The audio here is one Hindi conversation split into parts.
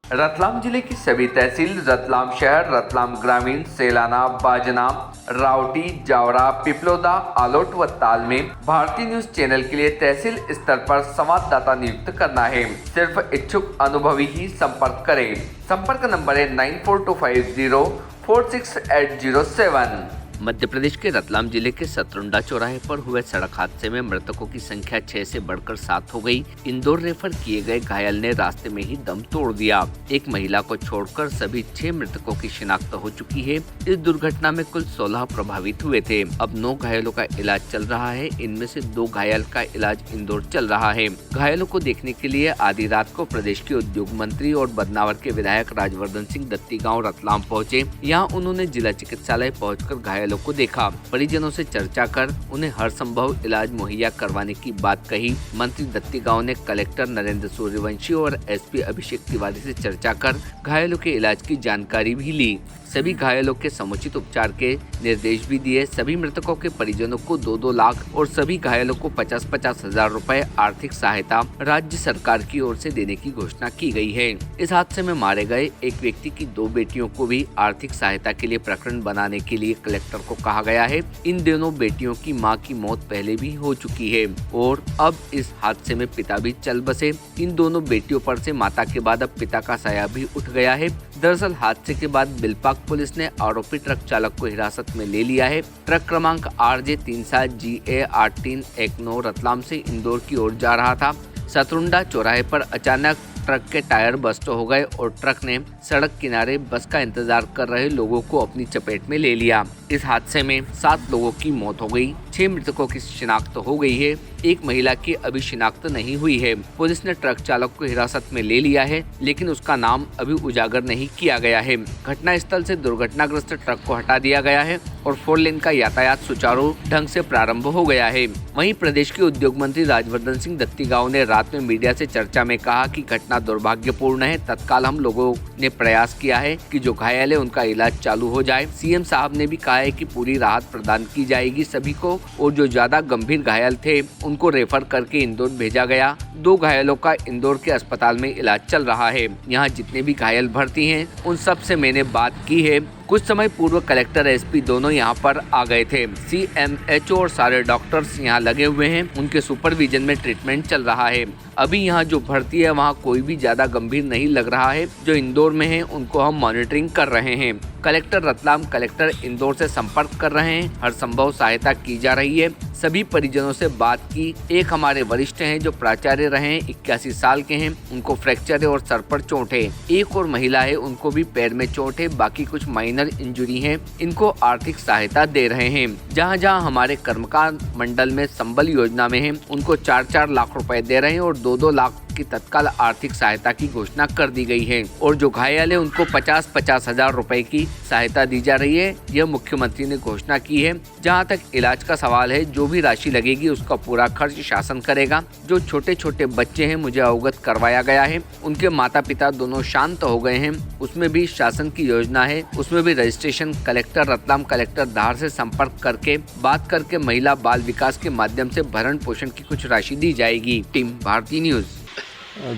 रतलाम जिले की सभी तहसील, रतलाम शहर, रतलाम ग्रामीण, सेलाना, बाजना, रावटी, जावरा, पिपलोदा, आलोट व ताल में भारतीय न्यूज चैनल के लिए तहसील स्तर पर संवाददाता नियुक्त करना है। सिर्फ इच्छुक अनुभवी ही संपर्क करें। संपर्क नंबर है 9425046807। मध्य प्रदेश के रतलाम जिले के सतरुंडा चौराहे पर हुए सड़क हादसे में मृतकों की संख्या 6 से बढ़कर 7 हो गई। इंदौर रेफर किए गए घायल ने रास्ते में ही दम तोड़ दिया। एक महिला को छोड़कर सभी 6 मृतकों की शिनाख्त हो चुकी है। इस दुर्घटना में कुल 16 प्रभावित हुए थे। अब 9 घायलों का इलाज चल रहा है। इनमें से 2 घायल का इलाज इंदौर चल रहा है। घायलों को देखने के लिए आधी रात को प्रदेश के उद्योग मंत्री और बदनावर के विधायक राजवर्धन सिंह दत्ती गाँव रतलाम पहुँचे। यहाँ उन्होंने जिला चिकित्सालय पहुँचकर घायलों को देखा। परिजनों से चर्चा कर उन्हें हर संभव इलाज मुहैया करवाने की बात कही। मंत्री दत्ती गाँव ने कलेक्टर नरेंद्र सूर्यवंशी और एसपी अभिषेक तिवारी से चर्चा कर घायलों के इलाज की जानकारी भी ली। सभी घायलों के समुचित उपचार के निर्देश भी दिए। सभी मृतकों के परिजनों को 2-2 लाख और सभी घायलों को 50-50 हजार रुपए आर्थिक सहायता राज्य सरकार की ओर से देने की घोषणा की गई है। इस हादसे में मारे गए एक व्यक्ति की 2 बेटियों को भी आर्थिक सहायता के लिए प्रकरण बनाने के लिए कलेक्टर को कहा गया है। इन दोनों बेटियों की मां की मौत पहले भी हो चुकी है और अब इस हादसे में पिता भी चल बसे। इन दोनों बेटियों पर से माता के बाद अब पिता का साया भी उठ गया है। दरअसल हादसे के बाद बिलपाक पुलिस ने आरोपी ट्रक चालक को हिरासत में ले लिया है। ट्रक क्रमांक RJ37GA8319 रतलाम से इंदौर की ओर जा रहा था। सतरुंडा चौराहे पर अचानक ट्रक के टायर बस्ट हो गए और ट्रक ने सड़क किनारे बस का इंतजार कर रहे लोगों को अपनी चपेट में ले लिया। इस हादसे में 7 लोगों की मौत हो गई। 6 मृतकों की शिनाख्त हो गई है। एक महिला की अभी शिनाख्त नहीं हुई है। पुलिस ने ट्रक चालक को हिरासत में ले लिया है, लेकिन उसका नाम अभी उजागर नहीं किया गया है। घटना स्थल से दुर्घटनाग्रस्त ट्रक को हटा दिया गया है और 4 लेन का यातायात सुचारू ढंग से प्रारंभ हो गया है। वहीं प्रदेश के उद्योग मंत्री राजवर्धन सिंह दत्तीगांव ने रात में मीडिया से चर्चा में कहा कि घटना दुर्भाग्यपूर्ण है। तत्काल हम लोगों ने प्रयास किया है कि जो घायल है उनका इलाज चालू हो जाए। सीएम साहब ने भी कहा है कि पूरी राहत प्रदान की जाएगी सभी को, और जो ज्यादा गंभीर घायल थे उनको रेफर करके इंदौर भेजा गया। 2 घायलों का इंदौर के अस्पताल में इलाज चल रहा है। यहाँ जितने भी घायल भर्ती हैं उन सब से मैंने बात की है। कुछ समय पूर्व कलेक्टर एसपी दोनों यहाँ पर आ गए थे। CMHO और सारे डॉक्टर्स यहाँ लगे हुए हैं। उनके सुपरविजन में ट्रीटमेंट चल रहा है। अभी यहाँ जो भर्ती है वहाँ कोई भी ज्यादा गंभीर नहीं लग रहा है। जो इंदौर में है उनको हम मॉनिटरिंग कर रहे हैं। कलेक्टर रतलाम, कलेक्टर इंदौर से संपर्क कर रहे हैं। हर संभव सहायता की जा रही है। सभी परिजनों से बात की। एक हमारे वरिष्ठ हैं जो प्राचार्य रहे हैं, 81 साल के हैं, उनको फ्रैक्चर है और सर पर चोट है। एक और महिला है, उनको भी पैर में चोट है। बाकी कुछ माइनर इंजरी है। इनको आर्थिक सहायता दे रहे हैं। जहाँ जहाँ हमारे कर्मकार मंडल में संबल योजना में है उनको 4-4 लाख रुपए दे रहे हैं और 2-2 लाख की तत्काल आर्थिक सहायता की घोषणा कर दी गई है। और जो घायल है उनको 50-50 हजार रुपए की सहायता दी जा रही है। यह मुख्यमंत्री ने घोषणा की है। जहां तक इलाज का सवाल है, जो भी राशि लगेगी उसका पूरा खर्च शासन करेगा। जो छोटे छोटे बच्चे हैं मुझे अवगत करवाया गया है, उनके माता पिता दोनों शांत हो गए हैं। उसमें भी शासन की योजना है, उसमें भी रजिस्ट्रेशन कलेक्टर रतलाम, कलेक्टर धार से संपर्क करके बात करके महिला बाल विकास के माध्यम से भरण पोषण की कुछ राशि दी जाएगी। Team Bharati news.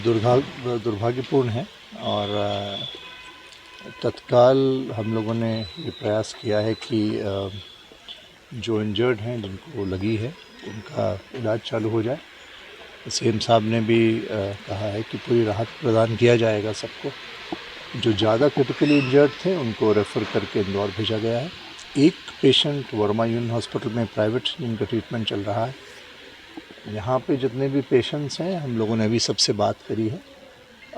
दुर्भाग्यपूर्ण है और तत्काल हम लोगों ने ये प्रयास किया है कि जो इंजर्ड हैं, जिनको लगी है, उनका इलाज चालू हो जाए। सीएम साहब ने भी कहा है कि पूरी राहत प्रदान किया जाएगा सबको। जो ज़्यादा क्रिटिकली इंजर्ड थे उनको रेफ़र करके इंदौर भेजा गया है। एक पेशेंट वर्मा यूनियन हॉस्पिटल में प्राइवेट जिनका ट्रीटमेंट चल रहा है। यहाँ पे जितने भी पेशेंट्स हैं हम लोगों ने अभी सबसे बात करी है।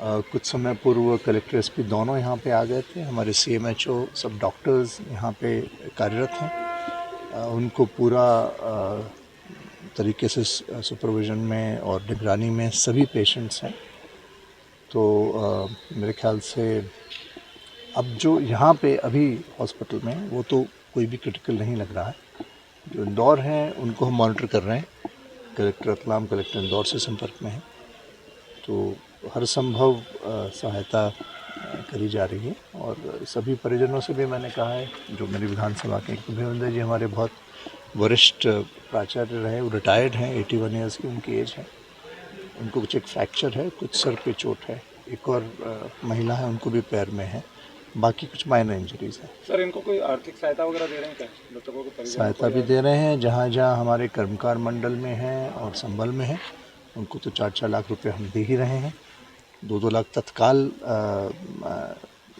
कुछ समय पूर्व कलेक्टर एसपी दोनों यहाँ पे आ गए थे। हमारे CMHO सब डॉक्टर्स यहाँ पे कार्यरत हैं। उनको पूरा तरीके से सुपरविजन में और निगरानी में सभी पेशेंट्स हैं। तो मेरे ख्याल से अब जो यहाँ पे अभी हॉस्पिटल में वो तो कोई भी क्रिटिकल नहीं लग रहा है। जो इंदौर हैं उनको हम मॉनिटर कर रहे हैं। कलेक्टर रतलाम, कलेक्टर इंदौर से संपर्क में है। तो हर संभव सहायता करी जा रही है। और सभी परिजनों से भी मैंने कहा है, जो मेरी विधानसभा के अभिनंदन जी हमारे बहुत वरिष्ठ प्राचार्य रहे, वो रिटायर्ड हैं, 81 ईयर्स की उनकी एज है। उनको कुछ एक फ्रैक्चर है, कुछ सर पे चोट है। एक और महिला है, उनको भी पैर में है, बाकी कुछ माइनर इंजरीज है। सर इनको कोई आर्थिक सहायता वगैरह दे रहे हैं क्या मृतकों के परिजनों सहायता को भी या- दे रहे हैं, जहाँ जहाँ हमारे कर्मकार मंडल में हैं और संबल में हैं उनको तो 4-4 लाख रुपए हम दे ही रहे हैं। 2-2 लाख तत्काल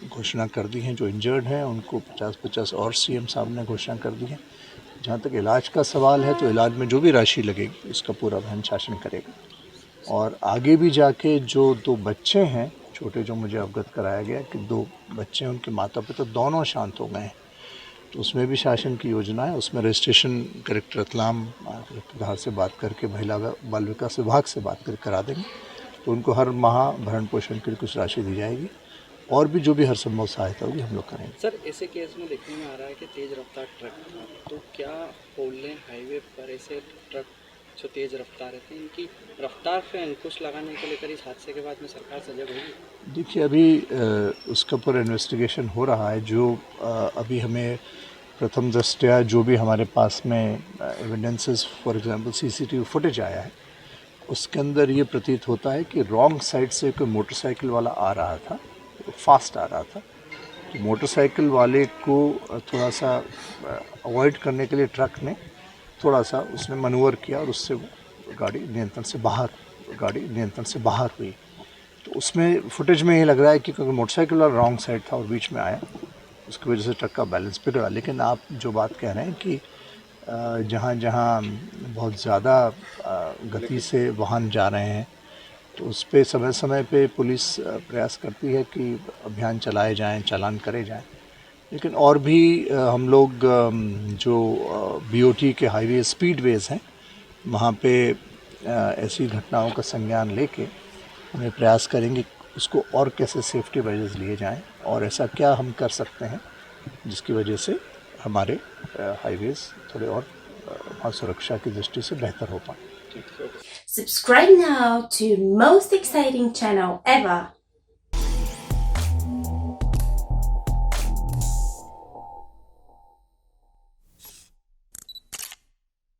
घोषणा कर दी हैं। जो इंजर्ड हैं उनको 50-50 और सीएम साहब ने घोषणा कर दी है। जहाँ तक इलाज का सवाल है तो इलाज में जो भी राशि लगेगी उसका पूरा वहन शासन करेगा। और आगे भी जाके जो 2 बच्चे हैं छोटे, जो मुझे अवगत कराया गया कि 2 बच्चे हैं, उनके माता पिता दोनों शांत हो गए हैं, तो उसमें भी शासन की योजना है। उसमें रजिस्ट्रेशन कलेक्टर रतलाम, कलेक्टर धार से बात करके महिला बाल विकास विभाग से बात करके करा देंगे, तो उनको हर माह भरण पोषण के लिए कुछ राशि दी जाएगी और भी जो भी हर संभव सहायता होगी हम लोग करेंगे। सर ऐसे केस में देखने में आ रहा है कि तेज़ रफ्तार ट्रक था, तो क्या 4 लेन हाईवे पर ऐसे ट्रक जो तेज़ रफ्तार रहते हैं इनकी रफ्तार पे अंकुश लगाने के लेकर इस हादसे के बाद में सरकार सजग होगी? देखिए, अभी उसका पूरा इन्वेस्टिगेशन हो रहा है। जो अभी हमें प्रथम दृष्टया जो भी हमारे पास में evidences, for example CCTV footage आया है, उसके अंदर ये प्रतीत होता है कि रॉन्ग साइड से कोई मोटरसाइकिल वाला आ रहा था, फास्ट आ रहा था, तो मोटरसाइकिल वाले को थोड़ा सा अवॉइड करने के लिए ट्रक ने थोड़ा सा उसने मनूवर किया और उससे वो गाड़ी नियंत्रण से बाहर हुई। तो उसमें फुटेज में ये लग रहा है कि क्योंकि मोटरसाइकिल वाला रॉन्ग साइड था और बीच में आया, उसकी वजह से ट्रक का बैलेंस बिगड़ा। लेकिन आप जो बात कह रहे हैं कि जहाँ जहाँ बहुत ज़्यादा गति से वाहन जा रहे हैं तो उस पर समय समय पे पुलिस प्रयास करती है कि अभियान चलाए जाएं, चालान करे जाएं। लेकिन और भी हम लोग जो बीओटी के हाईवे स्पीडवेज हैं वहाँ पे ऐसी घटनाओं का संज्ञान लेके हमें प्रयास करेंगे उसको और कैसे सेफ्टी मेजर्स लिए जाएं और ऐसा क्या हम कर सकते हैं जिसकी वजह से हमारे हाईवेज थोड़े और वहाँ सुरक्षा की दृष्टि से बेहतर हो पाए। Subscribe now to most exciting channel ever.